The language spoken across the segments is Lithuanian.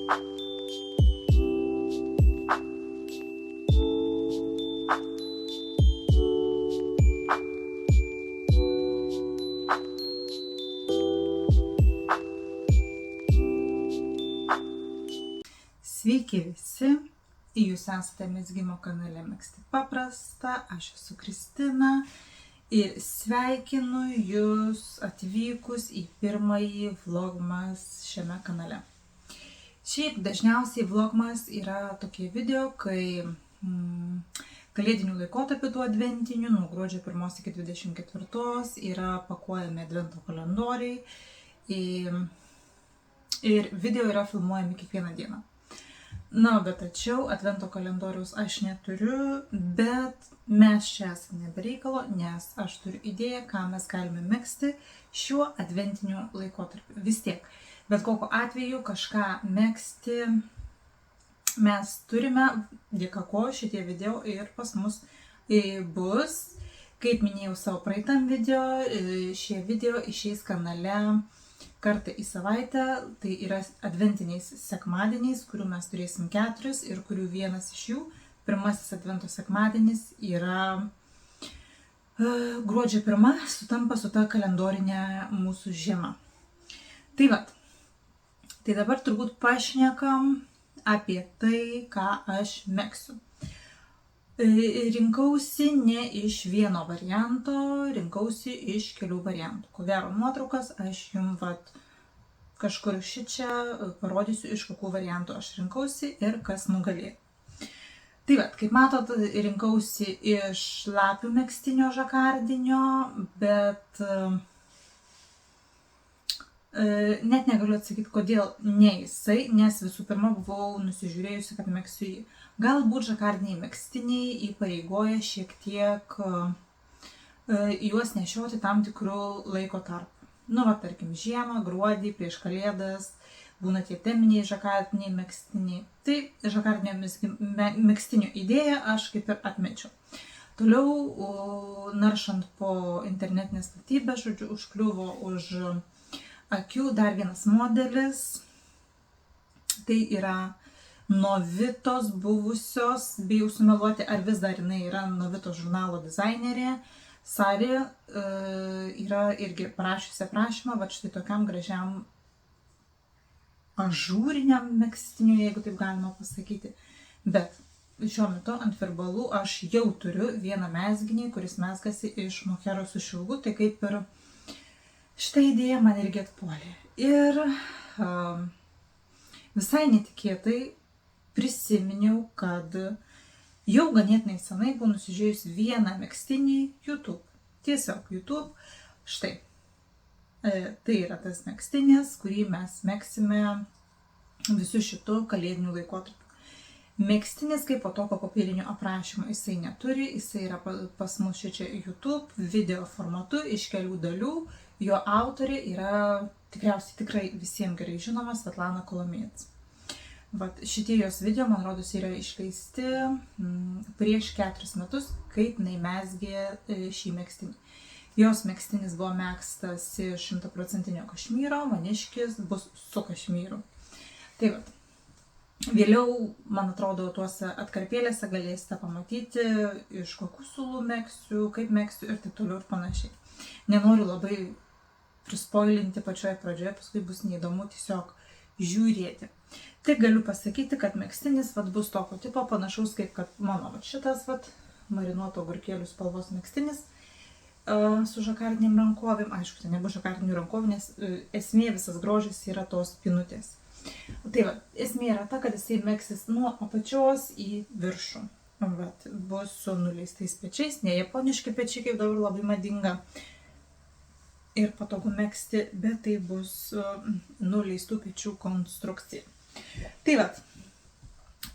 Sveiki visi, jūs esate Mezgimo kanale Megzti paprasta, aš esu Kristina ir sveikinu jūs atvykus į pirmąjį vlogmas šiame kanale. Šiaip dažniausiai vlogmas yra tokie video, kai kalėdinių laikotarpių tų adventinių, nuo gruodžio 1 iki 24 yra pakuojami advento kalendoriai ir video yra filmuojami kiekvieną dieną. Na, bet tačiau advento kalendoriaus aš neturiu, bet mes čia esame nebereikalo, nes aš turiu idėją, ką mes galime megzti šiuo adventiniu laikotarpiu. Vis tiek, bet kokiu atveju kažką megzti mes turime, dėka ko šitie video ir pas mus bus. Kaip minėjau savo praeitam video, šie video išeis kanale kartą į savaitę, tai yra adventiniais sekmadieniais, kurių mes turėsim 4 ir kurių vienas iš jų, pirmasis advento sekmadienis, yra gruodžio 1, sutampa su ta kalendorinė mūsų žiema. Tai vat, tai dabar turbūt pašnekam apie tai, ką aš megsiu. Rinkausi ne iš vieno varianto, rinkausi iš kelių variantų. Ko gero nuotraukas aš jums kažkur šičia parodysiu, iš kokių variantų aš rinkausi ir kas nugalėjo. Tai vat, kaip matot, rinkausi iš lapių megztinio žakardinio, bet net negaliu atsakyti, kodėl ne jisai, nes visų pirma buvau nusižiūrėjusi, kad megsiu jį. Galbūt žakardiniai megztiniai įpareigoja šiek tiek juos nešioti tam tikrų laiko tarpų. Nu, va, tarkim, žiemą, gruodį, prieš kalėdas, būna tie teminiai žakardiniai megztiniai. Tai žakardinio megztinio idėją aš kaip ir atmečiau. Toliau, naršant po internetinės platybės, žodžiu, užkliuvo už akių dar vienas modelis. Tai yra Novitos buvusios, bijau sumeluoti, ar vis dar jinai yra Novitos žurnalo dizainerė. Sari yra irgi parašiusi aprašymą, va štai tokiam gražiam ažūriniam megztiniui, jeigu taip galima pasakyti. Bet šiuo metu ant virbalų aš jau turiu vieną mezginį, kuris mezgasi iš mohero su šilgu, tai kaip ir šitą idėją man irgi atpuolė. Ir visai netikėtai prisiminiau, kad jau ganėtinai senai buvau nusižiūrėjus vieną megztinį YouTube. Tiesiog YouTube. Štai. Tai yra tas megztinis, kurį mes megzime visų šitų kalėdinių laikotarpių. Megztinis kaip po tokio popierinio aprašymo jisai neturi, jisai yra pas mus čia YouTube video formatu iš kelių dalių. Jo autorė yra tikriausiai tikrai visiems gerai žinoma Svetlana Kolomėjas. Vat šitie jos video, man rodos, yra išleisti prieš 4 metus, kaip jinai mezgė šį megztinį. Jos megztinis buvo megztas iš 100% kašmyro, maniškis bus su kašmyru. Tai vat. Vėliau, man atrodo, tuose atkarpėlėse galėsite pamatyti, iš kokių siūlų megsiu, kaip megsiu ir taip toliau ir panašiai. Nenoriu labai prispoilinti pačioje pradžioje, paskui bus neįdomu tiesiog žiūrėti. Tai galiu pasakyti, kad megztinis bus tokio tipo, panašaus kaip kad mano šitas marinuoto agurkėlių spalvos megztinis su žakardinėm rankovėm. Aišku, tai nebus žakardinių rankovų, nes esmė visas grožis yra tos pinutės. Tai esmė yra ta, kad jisai megsis nuo apačios į viršų. Bus su nuleistais pečiais, ne japoniški pečiai, kaip dabar labai madinga. Ir patogu megzti, bet tai bus nuleistų pečių konstrukcija. Tai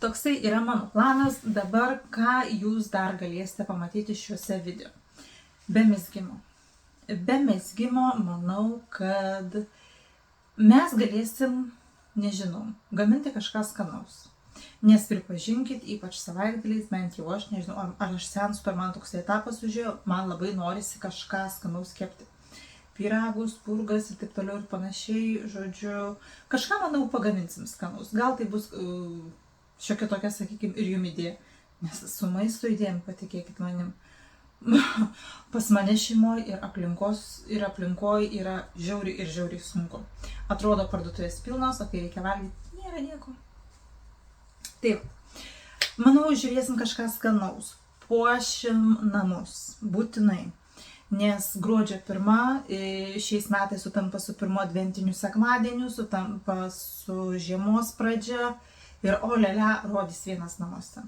toksai yra mano planas. Dabar ką jūs dar galėsite pamatyti šiuose video. Be mezgimo. Be mezgimo manau, kad mes galėsim, nežinau, gaminti kažką skanaus. Nes pripažinkit, ypač savaitgaliais, bent jau aš nežinau, ar aš senstu, ar man toks etapas užėjo, man labai norisi kažką skanaus kepti. pyragus, purgas ir taip toliau ir panašiai. Žodžiu, kažką, manau, pagaminsim skanaus. Gal tai bus šiokia tokia, sakykime, ir jum idėja. Nes su maisto idėjom, patikėkit manim, pas mane šeimoje ir aplinkoje yra žiauriai sunku. Atrodo, parduotuvės pilnos, o kai reikia valgyti, nėra nieko. Taip, manau, žiūrėsim kažką skanaus. Puošim namus, būtinai. Nes gruodžio 1 šiais metais sutampa su pirmo adventiniu sekmadieniu, sutampa su žiemos pradžia ir olele rodys vienas namuose.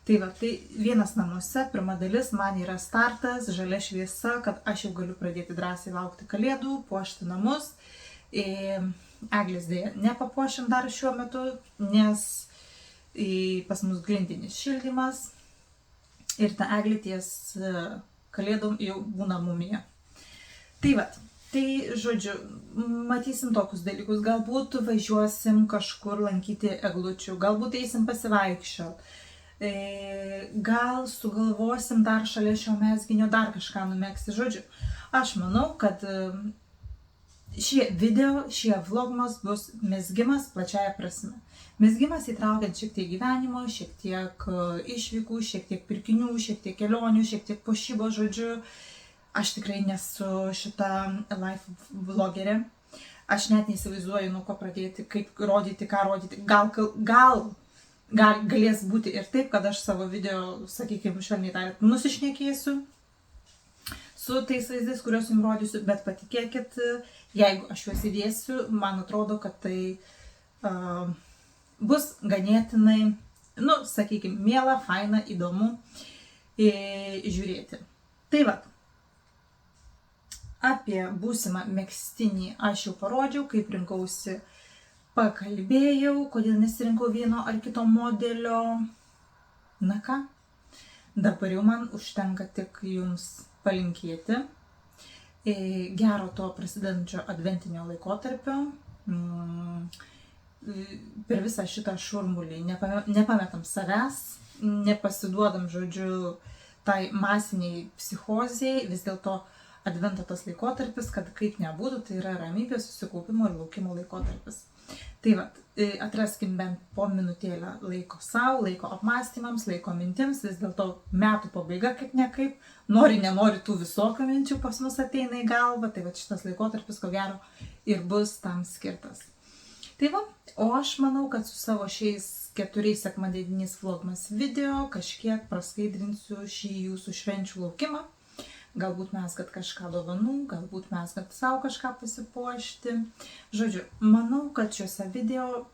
Tai va, tai vienas namuose, pirma dalis, man yra startas, žalia šviesa, kad aš jau galiu pradėti drąsiai laukti kalėdų, puošti namus. Eglės dėja nepapuošim dar šiuo metu, nes pas mus grindinis šildymas ir ta eglė ties kalėdom jau būna mumija. Tai va, tai žodžiu, matysim tokius dalykus, galbūt važiuosim kažkur lankyti eglučių, galbūt eisim pasivaikščiot. Gal sugalvosim dar šalia šio mezginio dar kažką numegsti. Žodžiu, aš manau, kad šie video, šie vlogmas bus mezgimas plačiaja prasme. Mezgimas įtraukiant šiek tiek gyvenimo, šiek tiek išvykų, šiek tiek pirkinių, šiek tiek kelionių, šiek tiek puošybo, žodžiu. Aš tikrai nesu šita life vlogerė. Aš net neįsivaizduoju, nuo ko pradėti, kaip rodyti, ką rodyti. Gal galės būti ir taip, kad aš savo video, sakykime, švelniai tariant, nusišnekėsiu su tais vaizdais, kuriuos jums rodysiu, bet patikėkit, jeigu aš juos įdėsiu, man atrodo, kad tai bus ganėtinai, sakykime, miela, faina, įdomu žiūrėti. Tai va, apie būsimą megztinį aš jau parodžiau, kaip rinkausi, pakalbėjau, kodėl nesirinkau vieno ar kito modelio. Na ką, dabar jau man užtenka tik jums palinkėti gero to prasidedančio adventinio laikotarpio. Per visą šitą šurmulį nepametam savęs, nepasiduodam, žodžiu, tai masiniai psichozijai. Vis dėlto advento tas laikotarpis, kad kaip nebūtų, tai yra ramybės, susikaupimo ir laukimo laikotarpis. Tai va, atraskim bent po minutėlę laiko savo, laiko apmąstymams, laiko mintims, vis dėlto metų pabaiga kaip nekaip, nenori tų visokių minčių pas mus ateina į galvą, tai va šitas laikotarpis ko gero ir bus tam skirtas. Tai va, o aš manau, kad su savo šiais 4 sekmadieniniais vlogmas video kažkiek praskaidrinsiu šį jūsų švenčių laukimą. Galbūt mesgat kažką dovanų, galbūt mesgat savo kažką pasipuošti. Žodžiu, manau, kad šiuose video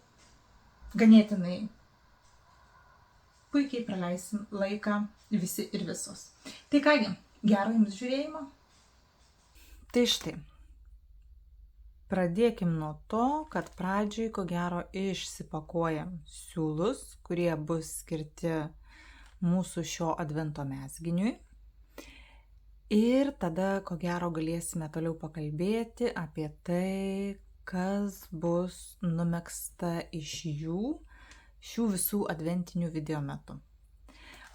ganėtinai puikiai praleisim laiką visi ir visos. Tai kągi, gero jums žiūrėjimo. Tai štai, pradėkim nuo to, kad pradžioj ko gero išsipakuojam siūlus, kurie bus skirti mūsų šio advento mezginiui. Ir tada, ko gero, galėsime toliau pakalbėti apie tai, kas bus numegzta iš šių visų adventinių video metu.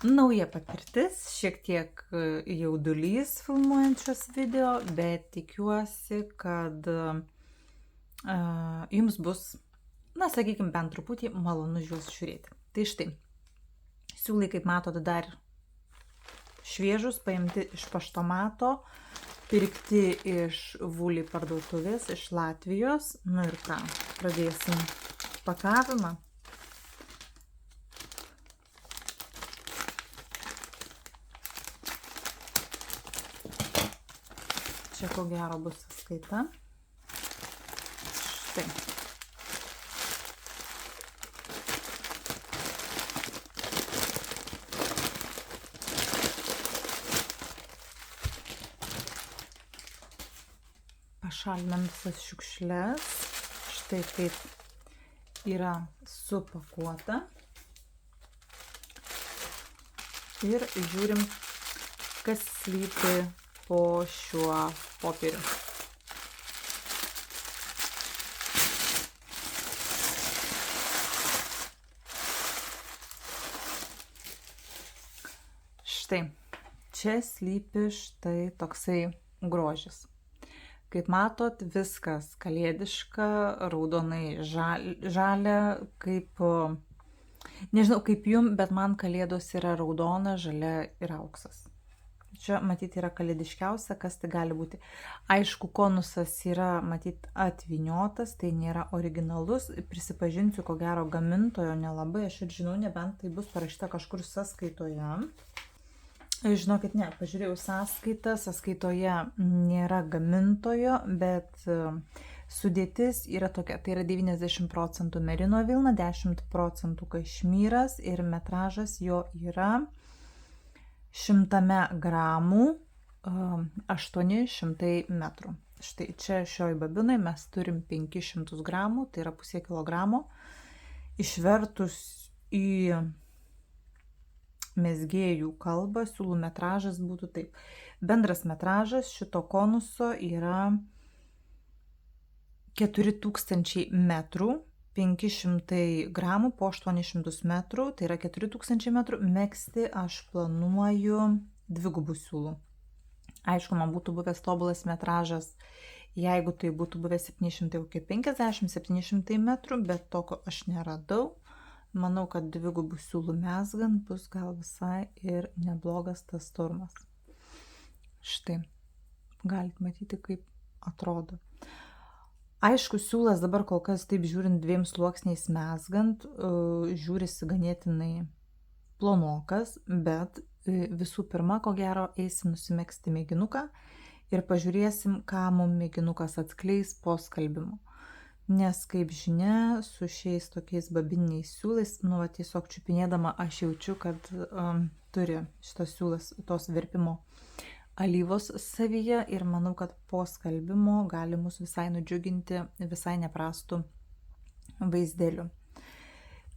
Nauja patirtis, šiek tiek jaudulys filmuojant šios video, bet tikiuosi, kad jums bus, sakykime, bent truputį malonu juos žiūrėti. Tai štai, siūlai, kaip matote, dar šviežus, paimti iš paštomato, pirkti iš Vūly parduotuvės, iš Latvijos. Nu ir ką, pradėsim pakavimą. Čia ko gero bus sąskaita. Štai. Pašalinam visas šiukšles. Štai kaip yra supakuota. Ir žiūrim, kas slypi po šiuo popieriu. Štai, čia slypi štai toksai grožis. Kaip matot, viskas kalėdiška, raudonai žalia, kaip, nežinau kaip jum, bet man kalėdos yra raudona, žalia ir auksas. Čia, matyti, yra kalėdiškiausia, kas tai gali būti. Aišku, konusas yra, matyti, atviniotas, tai nėra originalus. Prisipažinsiu, ko gero gamintojo nelabai, aš ir žinau, nebent tai bus parašyta kažkur sąskaitoje. Žinokit, ne, pažiūrėjau sąskaitoje nėra gamintojo, bet sudėtis yra tokia, tai yra 90% merino vilna, 10% kašmyras ir metražas jo yra 100 gramų 800 metrų. Štai čia šioj babinai mes turim 500 gramų, tai yra pusė kilogramo. Išvertus į mezgėjų kalbą, siūlų metražas būtų taip. Bendras metražas šito konuso yra 4000 metrų, 500 gramų po 800 metrų, tai yra 4000 metrų. Megzti aš planuoju dvigubų siūlų. Aišku, man būtų buvęs tobulas metražas, jeigu tai būtų buvęs 750-700 metrų, bet tokio aš neradau. Manau, kad dvigubų siūlų mezgant bus gal visai ir neblogas tas turmas. Štai, galite matyti, kaip atrodo. Aišku, siūlas dabar kol kas, taip žiūrint, 2 sluoksniais mezgant, žiūrisi ganėtinai plonokas, bet visų pirma, ko gero, eisim nusimegzti mėginuką ir pažiūrėsim, ką mums mėginukas atskleis po skalbimo. Nes, kaip žinia, su šiais tokiais babiniais siūlais, tiesiog čiupinėdama aš jaučiu, kad turi šitas siūlas tos verpimo alyvos savyje ir manau, kad po skalbimo gali mus visai nudžiuginti visai neprastų vaizdelių.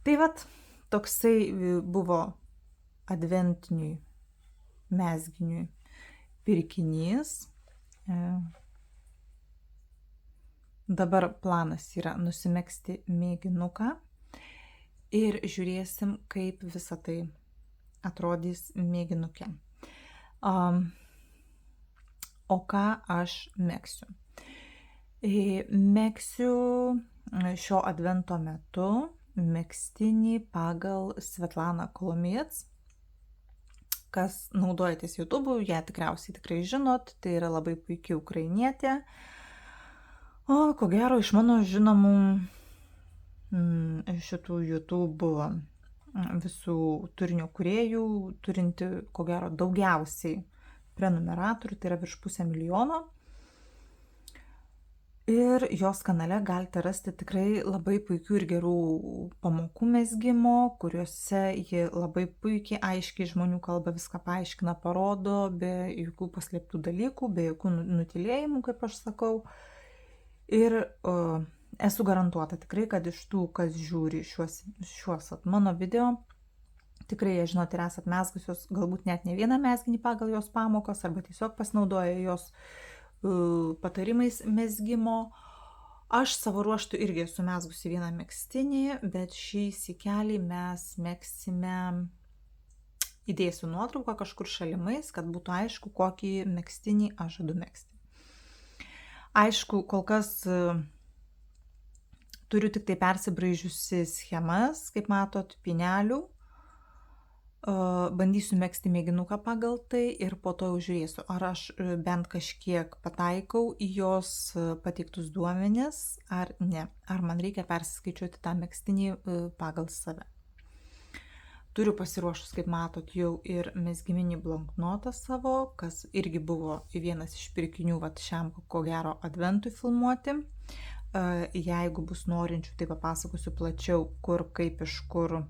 Tai vat, toksai buvo adventiniui mezginiui pirkinys. Dabar planas yra nusimegzti mėginuką ir žiūrėsim, kaip visa tai atrodys mėginuke. O ką aš megsiu? Megsiu šio advento metu megztinį pagal Svetlaną Kolomiec. Kas naudojatės YouTube, ją tikriausiai tikrai žinot, tai yra labai puikiai ukrainietė. O, ko gero, iš mano žinomų šitų YouTube visų turinio kūrėjų, turinti, ko gero, daugiausiai prenumeratorių, tai yra virš 500 000. Ir jos kanale galite rasti tikrai labai puikių ir gerų pamokų mezgimo, kuriuose ji labai puikiai, aiškiai žmonių kalba viską paaiškina, parodo, be jokių paslėptų dalykų, be jokių nutilėjimų, kaip aš sakau. Ir esu garantuota tikrai, kad iš tų, kas žiūri šiuos mano video, tikrai, jie žinot, ir esat mezgusios galbūt net ne vieną mezginį pagal jos pamokas, arba tiesiog pasinaudoja jos patarimais mezgimo. Aš savo ruoštų irgi esu mezgusi vieną megztinį, bet šį sykelį mes megzsime, įdėsiu nuotrauką kažkur šalimais, kad būtų aišku, kokį megztinį aš žadu megzti. Aišku, kol kas turiu tik tai persibraižiusi schemas, kaip matot, pinelių. Bandysiu megzti mėginuką pagal tai ir po to jau žiūrėsiu, ar aš bent kažkiek pataikau į jos pateiktus duomenis, ar ne. Ar man reikia persiskaičiuoti tą megztinį pagal save. Turiu pasiruošus, kaip matot, jau ir mezgiminį bloknotą savo, kas irgi buvo vienas iš pirkinių šiam, ko gero, adventui filmuoti. Jeigu bus norinčių, tai papasakosiu plačiau, kur, kaip, iš kur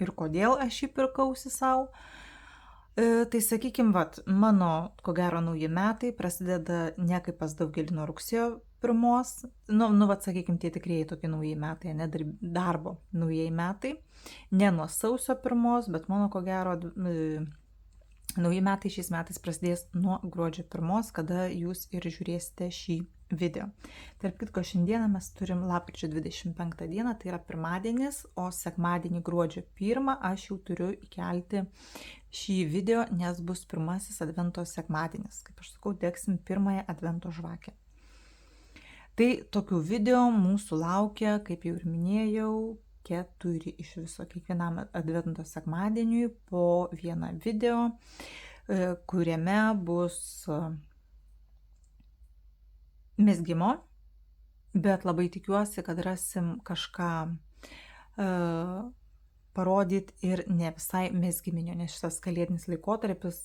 ir kodėl aš jį pirkausi savo. Tai sakykime, mano, ko gero, nauji metai prasideda ne kaip pas daugelį nuo rugsėjo 1. Sakykime, tie tikrieji tokie nauji metai, ne darbo naujieji metai. Ne nuo sausio 1, bet mano, ko gero, nauji metai šiais metais prasidės nuo gruodžio 1, kada jūs ir žiūrėsite šį video. Tarp kitko, šiandieną mes turim lapkričio 25 dieną, tai yra pirmadienis, o sekmadienį gruodžio 1 aš jau turiu įkelti šį video, nes bus pirmasis advento sekmadienis. Kaip aš sakau, degsim pirmąją advento žvakę. Tai tokių video mūsų laukia, kaip jau ir minėjau, 4 iš viso kiekvienam advento sekmadieniui po vieną video, kuriame bus mezgimo, bet labai tikiuosi, kad rasim kažką parodyti ir ne visai mezgiminio, nes šitas kalėdinis laikotarpis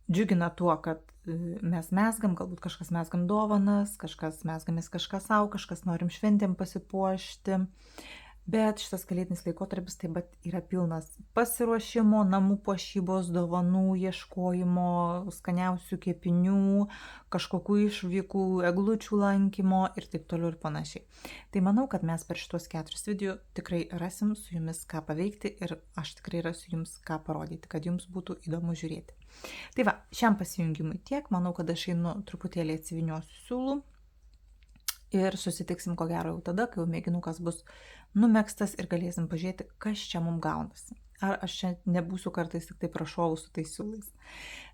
džiugina tuo, kad mes mezgam, galbūt kažkas mezgam dovanas, kažkas mezgamės kažką savo, kažkas norim šventėm pasipuošti. Bet šitas kalėdinis laikotarpis taip pat yra pilnas pasiruošimo, namų puošybos, dovanų, ieškojimo, skaniausių kepinių, kažkokių išvykų, eglučių lankymo ir taip toliau ir panašiai. Tai manau, kad mes per šitos 4 video tikrai rasim su jumis ką paveikti ir aš tikrai rasiu jums ką parodyti, kad jums būtų įdomu žiūrėti. Tai va, šiam pasijungimui tiek, manau, kad aš einu truputėlį atsiviniosiu siūlų. Ir susitiksim ko gero jau tada, kai jau mėginukas bus numegztas ir galėsim pažiūrėti, kas čia mums gaunasi. Ar aš čia nebūsiu kartais tik tai prašovų su tais siūlais.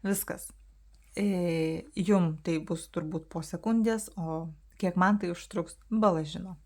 Viskas. Jum tai bus turbūt po sekundės, o kiek man tai užtruks, bala žino.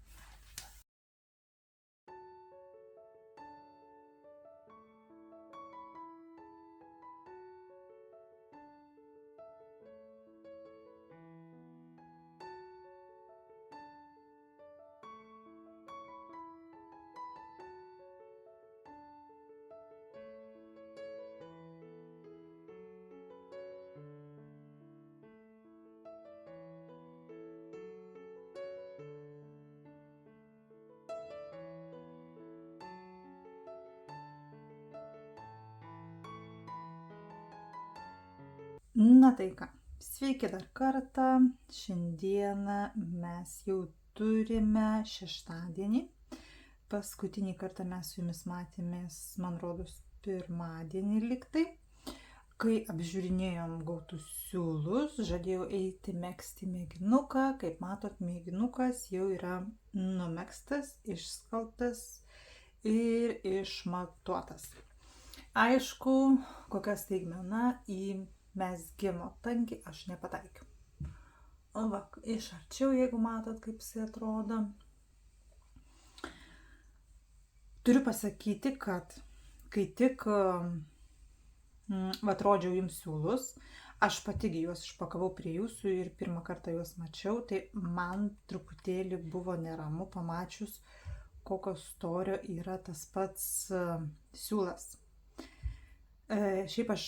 Na tai ką, sveiki dar kartą. Šiandieną mes jau turime šeštadienį. Paskutinį kartą mes su jumis matėmės, man rodos, pirmadienį liktai. Kai apžiūrinėjom gautus siūlus, žadėjau eiti megzti mėginuką. Kaip matot, mėginukas jau yra numegztas, išskalbtas ir išmatuotas. Aišku, kokia staigmena, į mezgimo tankį aš nepataikiau. O va, iš arčiau, jeigu matot, kaip jisai atrodo. Turiu pasakyti, kad kai tik atrodžiau jums siūlus, aš patigi juos išpakavau prie jūsų ir pirmą kartą juos mačiau, tai man truputėlį buvo neramu pamačius, kokio storio yra tas pats siūlas. Šiaip aš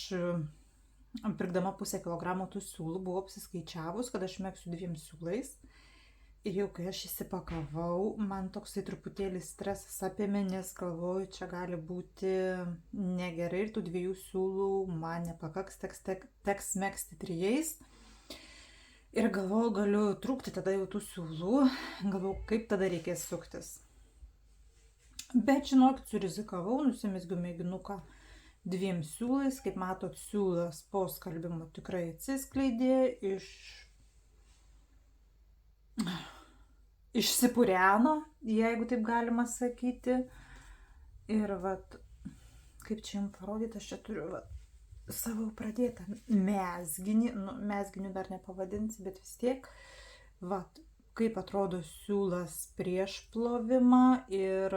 pirkdama pusę kilogramo tų siūlų buvau apsiskaičiavus, kad aš megsiu 2 siūlais. Ir jau kai aš įsipakavau, man toksai truputėlį stresas apėmė, nes galvoju, čia gali būti negerai ir tų 2 siūlų man nepakaks, teks megzti 3. Ir galvoju, galiu trūkti tada jau tų siūlų, galvoju, kaip tada reikės suktis. Bet žinokit, surizikavau, nusimezgiu mėginuką 2 siūlais, kaip matot, siūlas po skalbimo tikrai atsiskleidė, išsipureno, jeigu taip galima sakyti. Ir vat, kaip čia jums parodyti, aš čia turiu savo pradėtą mezginį, mezginiu dar nepavadinsi, bet vis tiek, vat, kaip atrodo siūlas prieš plovimą ir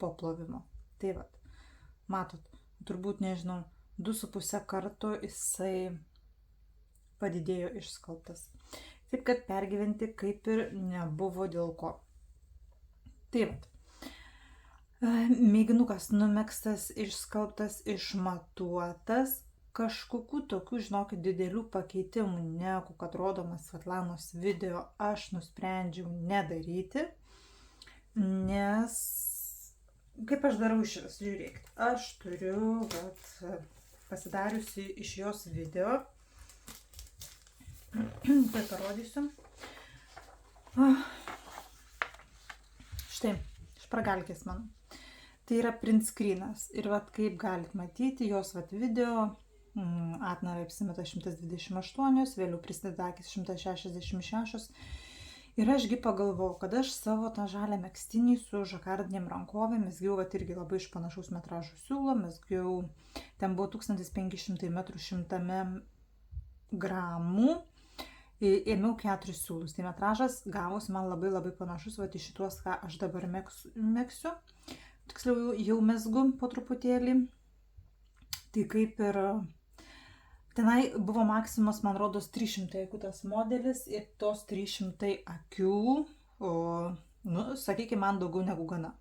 po plovimo. Tai vat, matot, turbūt, nežinau, 2,5 karto jisai padidėjo išskalbtas. Taip, kad pergyventi kaip ir nebuvo dėl ko. Tai vat. Mėginukas numegztas, išskalbtas, išmatuotas. Kažkokių tokių, žinokit, didelių pakeitimų, negu kad rodomas Svetlanos video, aš nusprendžiau nedaryti, nes kaip aš darau išvis, žiūrėkit, aš turiu pasidariusi iš jos video, tai parodysiu. Štai, špragalkės mano. Tai yra print screenas ir vat kaip galit matyti, jos video atnarai apsimeta 128, vėliau prisideda akys 166. Ir ašgi pagalvojau, kad aš savo tą žalią megztinį su žakardinėm rankovėm mesgiau, vat irgi labai iš panašaus metražo siūlo, mesgiau, ten buvo 1500 metrų 100 gramų, ėmiau 4 siūlus. Tai metražas gavosi man labai labai panašus, vat į šituos, ką aš dabar megsiu, tiksliau jau mesgu po truputėlį. Tai kaip ir tenai buvo maksimas, man rodos, 300 akių tas modelis ir tos 300 akių, sakykime, man daugiau negu gana.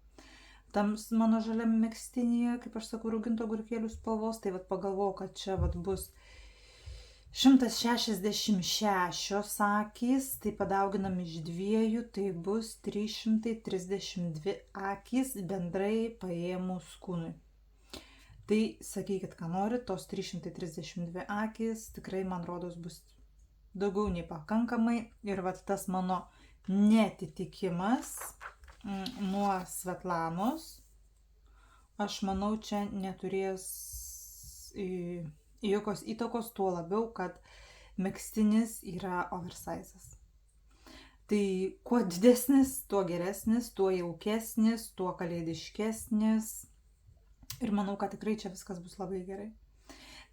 Tam mano žaliam megztinyje, kaip aš sakau, rauginto agurkėlių spalvos, tai vat pagalvojau, kad čia vat bus 166 akys, tai padauginam iš 2, tai bus 332 akys bendrai paėmus kūnui. Tai sakykit, ką norit, tos 332 akys tikrai, man rodos, bus daugiau nei pakankamai. Ir vat tas mano netitikimas nuo Svetlanos, aš manau, čia neturės jokios įtakos, tuo labiau, kad megztinis yra oversizas. Tai kuo didesnis, tuo geresnis, tuo jaukesnis, tuo kalėdiškesnis. Ir manau, kad tikrai čia viskas bus labai gerai.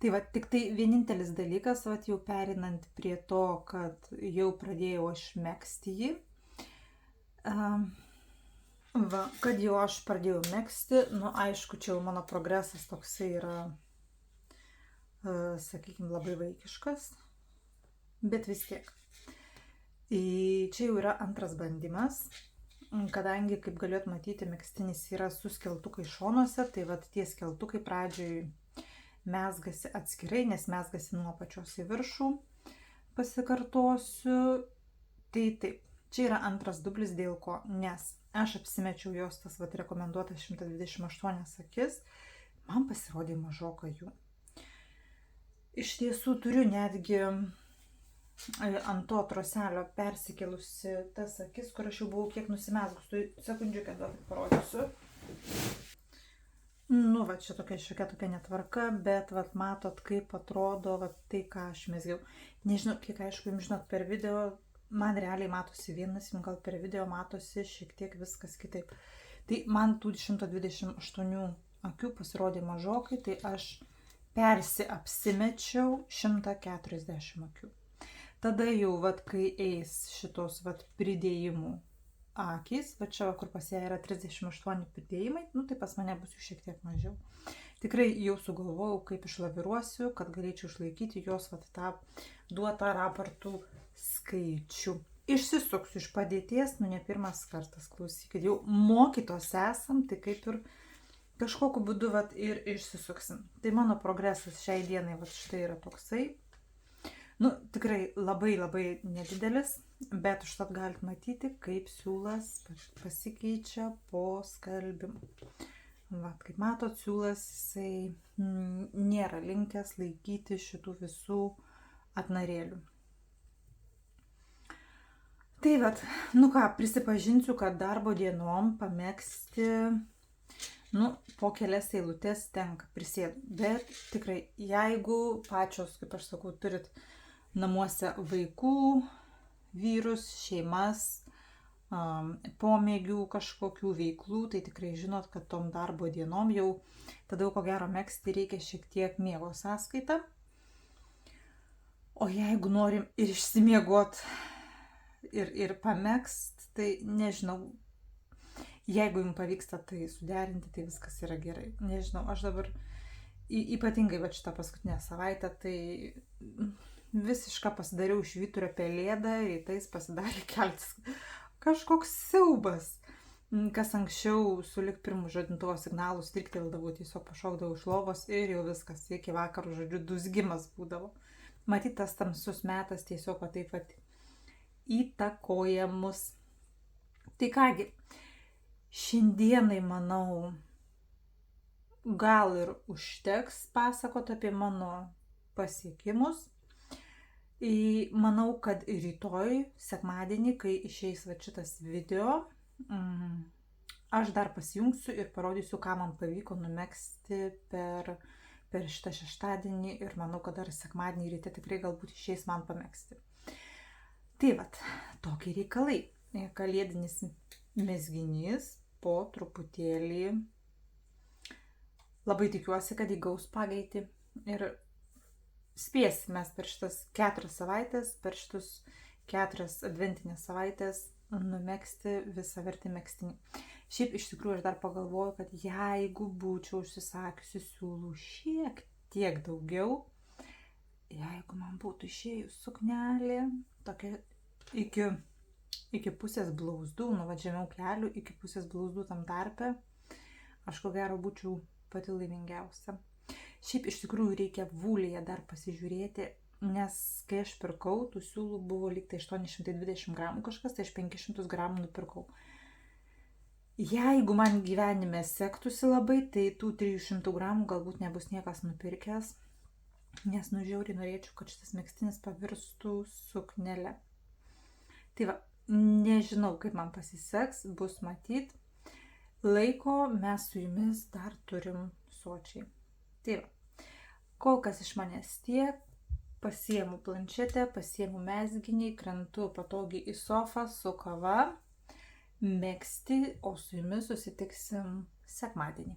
Tai va, tik tai vienintelis dalykas, va, jau perinant prie to, kad jau pradėjau aš megzti jį. Kad jau aš pradėjau megzti, aišku, čia jau mano progresas toksai yra, sakykime, labai vaikiškas, bet vis tiek. Čia jau yra antras bandymas. Kadangi, kaip galėt matyti, megztinis yra su skeltukai šonuose, tai vat tie skeltukai pradžioj mezgasi atskirai, nes mezgasi nuo pačios į viršų, pasikartosiu. Tai taip, čia yra antras dublis, dėl ko, nes aš apsimečiau jos tas vat rekomenduotas 128 akis, man pasirodė mažoka jų. Iš tiesų turiu netgi ant to troselio persikėlusi tas akis, kur aš jau buvau kiek nusimezgus. Tai sekundžiukę dar parodysiu. Va, čia tokia netvarka, bet vat matot, kaip atrodo vat tai, ką aš mezgiau. Nežinau, kiek aišku, jums žinot, per video man realiai matosi vienas, gal per video matosi šiek tiek viskas kitaip. Tai man tų 128 akių pasirodė mažokai, tai aš apsimečiau 140 akių. Tada jau, vat, kai eis šitos vat pridėjimų akys, va čia, kur pas ją yra 38 pridėjimai, tai pas mane bus jų šiek tiek mažiau. Tikrai jau sugalvojau, kaip išlaviruosiu, kad galėčiau išlaikyti jos vat tą duotą raportų skaičių. Išsisuksiu iš padėties, ne pirmas kartas, klausykit, jau mokytos esam, tai kaip ir kažkokiu būdu vat ir išsisuksim. Tai mano progresas šiai dienai vat štai yra toksai. Tikrai labai labai nedidelis, bet užtat galite matyti, kaip siūlas pasikeičia po skalbimo. Kaip matot, siūlas jisai nėra linkęs laikyti šitų visų atnarėlių. Tai prisipažinsiu, kad darbo dienom pamegzti, po kelias eilutes tenka prisėdu. Bet tikrai, jeigu pačios, kaip aš sakau, turit namuose vaikų, vyrus, šeimas, pomėgių kažkokių veiklų, tai tikrai žinot, kad tom darbo dienom jau tada ko gero megzti reikia šiek tiek miego sąskaitą. O jeigu norim ir išsimiegot ir pamegzt, tai nežinau, jeigu jums pavyksta tai suderinti, tai viskas yra gerai. Nežinau, aš dabar ypatingai šitą paskutinę savaitę, tai visišką pasidariau švyturio pelėdą, rytais pasidarė keltis kažkoks siaubas. Kas anksčiau sulig pirmų žadintuvo signalų strikteldavau, tiesiog pašokdavau iš lovos ir jau viskas, iki vakarų, dūzgimas būdavo. Matyt, tas tamsus metas tiesiog taip pat įtakoja mus. Tai kągi, šiandienai, manau, gal ir užteks pasakoti apie mano pasiekimus. Manau, kad rytoj, sekmadienį, kai išeis šitas video, aš dar pasijungsiu ir parodysiu, ką man pavyko numegzti per per šitą šeštadienį ir manau, kad dar sekmadienį ryte tikrai galbūt išeis man pamegzti. Tai vat, tokie reikalai. Kalėdinis mezginys po truputėlį. Labai tikiuosi, kad įgaus pagreitį ir spėsime per šitas 4 savaitės, per šitus 4 adventinės savaitės numegzti visą vertį megztinį. Šiaip iš tikrųjų aš dar pagalvoju, kad jeigu būčiau užsisakiusi siūlų šiek tiek daugiau, jeigu man būtų išėjus suknelė, tokia iki pusės blauzdų, žemiau kelių, iki pusės blauzdų tam tarpe, aš ko gero būčiau pati laimingiausia. Šiaip iš tikrųjų reikia Vulyje dar pasižiūrėti, nes kai aš pirkau, tų siūlų buvo lyg tai 820 gramų kažkas, tai aš 500 gramų nupirkau. Jeigu man gyvenime sektųsi labai, tai tų 300 gramų galbūt nebus niekas nupirkęs, nes žiauriai norėčiau, kad šitas megztinis pavirstų suknele. Tai va, nežinau, kaip man pasiseks, bus matyt. Laiko mes su jumis dar turim sočiai. Tai va, kol kas iš manęs tiek, pasiemu planšetę, pasiemu mezginį, krentu patogiai į sofą su kava, megzti, o su jumis susitiksim sekmadienį.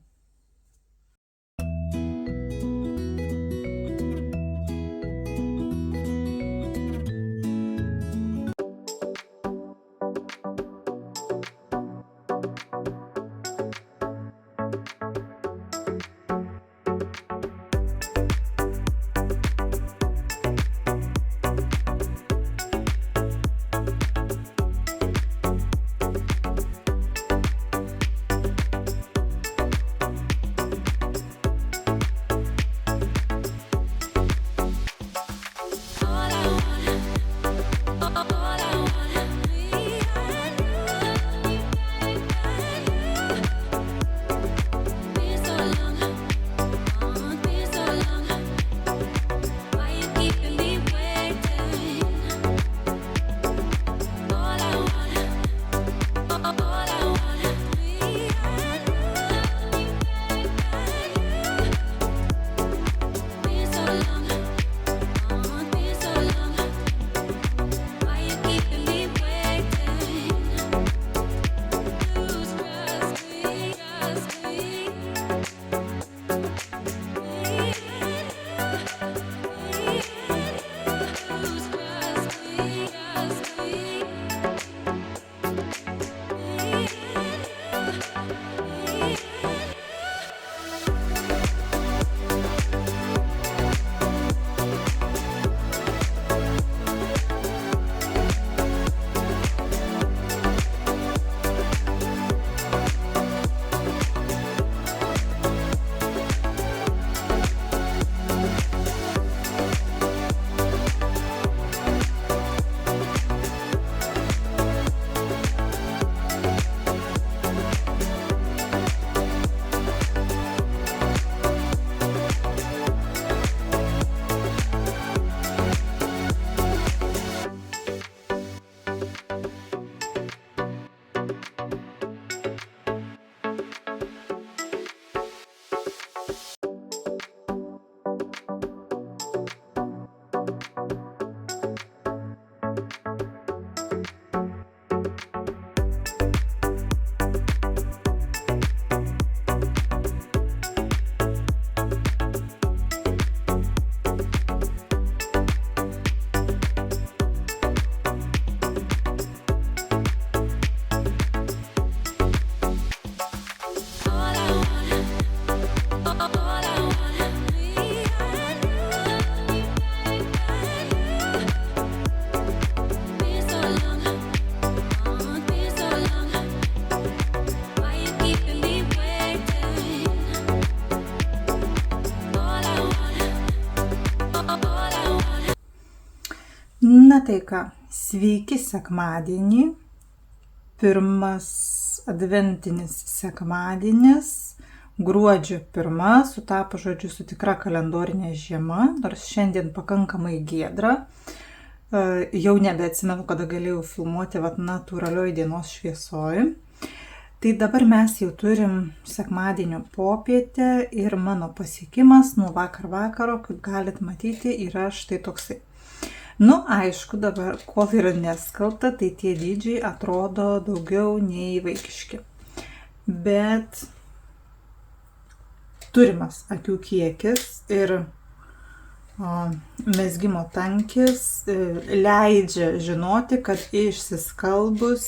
Na tai ką, sveiki sekmadienį, pirmas adventinis sekmadienis, gruodžio 1, sutapo žodžiu su tikra kalendorinė žiema, nors šiandien pakankamai giedra, jau nebeatsimenu, kada galėjau filmuoti natūralioj dienos šviesoj. Tai dabar mes jau turim sekmadienio popietę ir mano pasiekimas nuo vakar vakaro, kaip galit matyti, yra štai toksai. Nu, aišku, dabar, kol yra neskalbta, tai tie dydžiai atrodo daugiau nei vaikiški. Bet turimas akių kiekis ir mezgimo tankis leidžia žinoti, kad išsiskalbus,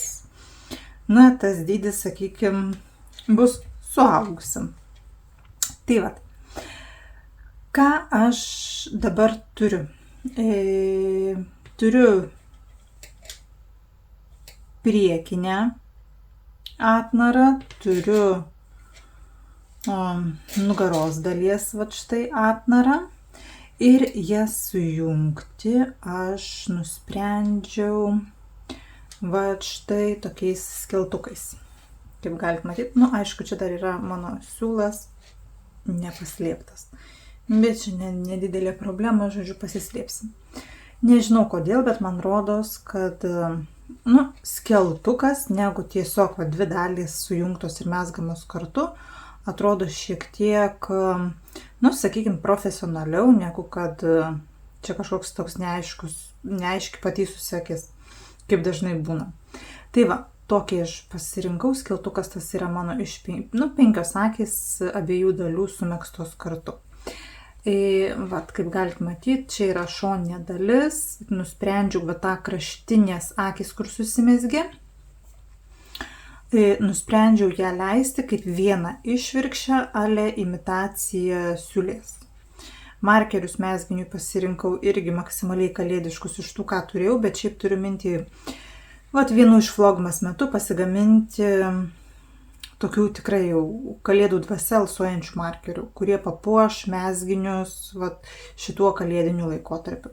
na, tas dydis, sakykime, bus suaugusim. Tai vat, ką aš dabar turiu? Turiu priekinę atnarą, turiu nugaros dalies vat štai atnarą ir jas sujungti aš nusprendžiau vat štai tokiais skeltukais. Kaip galit matyti, nu aišku, čia dar yra mano siūlas nepaslėptas. Bet čia nedidelė problema, žodžiu, pasislėpsim. Nežinau kodėl, bet man rodos, kad skeltukas, negu tiesiog dvi dalys sujungtos ir mezgamos kartu, atrodo šiek tiek, sakykime, profesionaliau, negu kad čia kažkoks toks neaiški patysus akis, kaip dažnai būna. Tai va, tokį aš pasirinkau, skeltukas tas yra mano iš 5 akys abiejų dalių sumegztos kartu. Vat, kaip galite matyti, čia yra šoninė dalis, nusprendžiau tą kraštinės akys, kur susimezgė. Nusprendžiau ją leisti kaip vieną išvirkščią ale imitaciją siūlės. Markerius mezginiui pasirinkau irgi maksimaliai kalėdiškus iš tų, ką turėjau, bet šiaip turiu mintį, vienu iš vlogmas metu pasigaminti tokių tikrai jau kalėdų dvasia alsuojančių markerių, kurie papuoš mezginius šituo kalėdiniu laikotarpiu.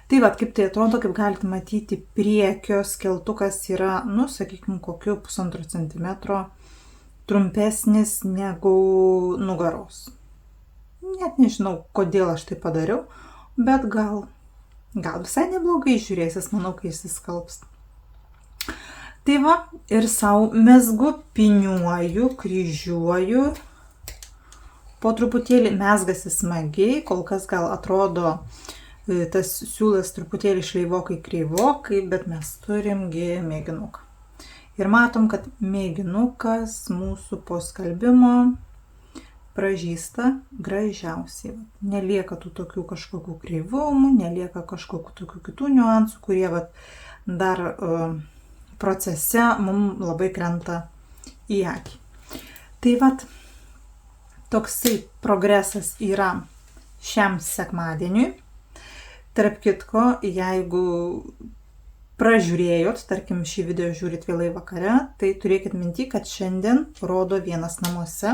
Tai kaip tai atrodo, kaip galite matyti, priekio skeltukas yra, sakykime, kokiu 1,5 centimetro trumpesnis negu nugaros. Net nežinau, kodėl aš tai padariau, bet gal visai neblogai žiūrėsis, manau, kai išsiskalbs. Tai va, ir savo mezgu, piniuoju, kryžiuoju, po truputėlį mezgasi smagiai, kol kas gal atrodo tas siūlas truputėlį šleivokai kreivokai, bet mes turimgi mėginuką. Ir matom, kad mėginukas mūsų po skalbimo pražysta gražiausiai. Nelieka tų tokių kažkokių kreivumų, nelieka kažkokių tokių kitų niuansų, kurie dar procese mums labai krenta į akį. Tai toksai progresas yra šiam sekmadieniui. Tarp kitko, jeigu pražiūrėjot, tarkim, šį video žiūrit vėlai vakare, tai turėkit minty, kad šiandien rodo Vienas namuose,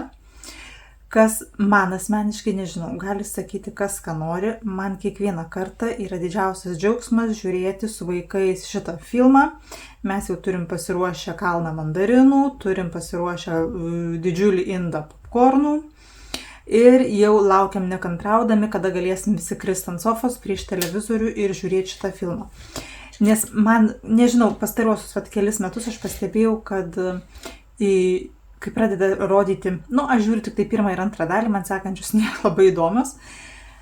kas man asmeniškai, nežinau, gali sakyti, kas ką nori, man kiekvieną kartą yra didžiausias džiaugsmas žiūrėti su vaikais šitą filmą. Mes jau turim pasiruošę kalną mandarinų, turim pasiruošę didžiulį indą popkornų ir jau laukiam nekantraudami, kada galėsim visi kristi ant sofos prieš televizorių ir žiūrėti šitą filmą. Nes man, nežinau, pastaruosius kelis metus aš pastebėjau, kad kai pradeda rodyti, aš žiūriu tik tai 1 ir 2 dalį, man sekančius nėra labai įdomios.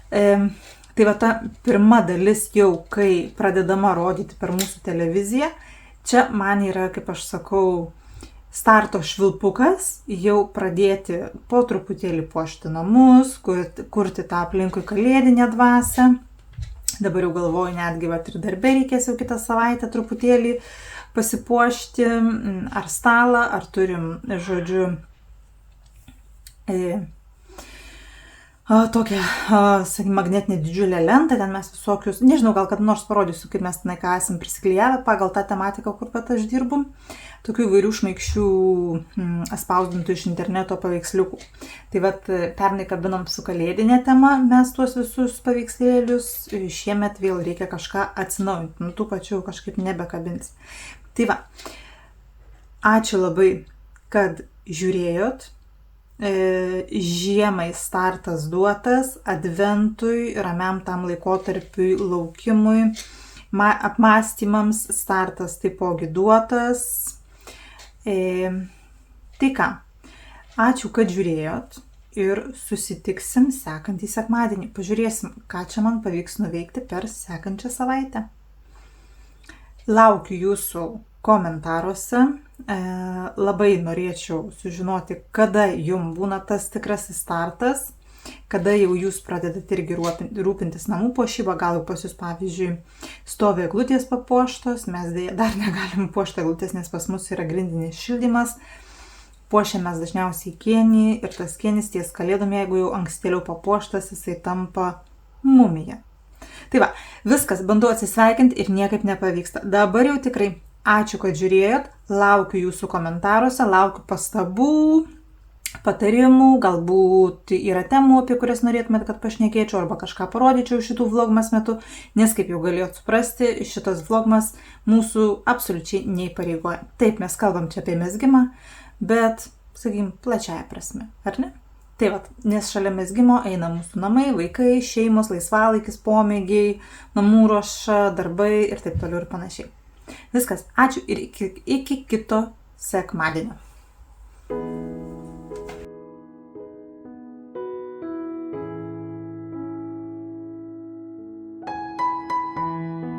Tai ta pirma dalis jau, kai pradedama rodyti per mūsų televiziją, čia man yra, kaip aš sakau, starto švilpukas, jau pradėti po truputėlį puošti namus, kurti tą aplinkui kalėdinę dvasią. Dabar jau galvoju, netgi ir darbe reikės jau kitą savaitę truputėlį pasipuošti ar stalą, ar turim, žodžiu, tokią, sakykime, magnetinę didžiulę lentą, ten mes visokius, nežinau, gal kad nors parodysiu, kaip mes tenai ką esam prisiklijavę pagal tą tematiką, kur pat aš dirbu, tokių įvairių šmaikščių spausdintų iš interneto paveiksliukų. Tai pernai kabinom su kalėdinė tema mes tuos visus paveikslėlius, šiemet vėl reikia kažką atsinaujinti, tų pačių kažkaip nebekabins. Tai ačiū labai, kad žiūrėjot. Žiemai startas duotas, adventui, ramiam tam laikotarpiui, laukimui, apmąstymams startas taipogi duotas. Tai ką, ačiū, kad žiūrėjot ir susitiksim sekantį sekmadienį. Pažiūrėsim, ką čia man pavyks nuveikti per sekančią savaitę. Laukiu jūsų komentaruose. Labai norėčiau sužinoti, kada jums būna tas tikrasis startas, kada jau jūs pradedat irgi rūpintis namų puošybą, gal jau pas jūs, pavyzdžiui, stovi eglutės papuoštos, mes dar negalim puošti eglutės, nes pas mus yra grindinis šildymas, puošiamės dažniausiai kėnį ir tas kėnis ties kalėdom, jeigu jau ankstėliau papuoštas, jisai tampa mumija. Tai va, viskas, bandau atsisveikinti ir niekaip nepavyksta. Dabar jau tikrai ačiū, kad žiūrėjot, laukiu jūsų komentaruose, laukiu pastabų, patarimų, galbūt yra temų, apie kurias norėtumėt, kad pašnekėčiau arba kažką parodyčiau šitų vlogmas metu, nes kaip jau galėjot suprasti, šitas vlogmas mūsų absoliučiai neįpareigoja. Taip, mes kalbam čia apie mezgimą, bet, sakykim, plačiaja prasme, ar ne? Tai va, nes šalia mezgimo eina mūsų namai, vaikai, šeimos, laisvalaikis, pomėgiai, namų ruoša, darbai ir taip toliau ir panašiai. Viskas, ačiū ir iki kito sekmadienio.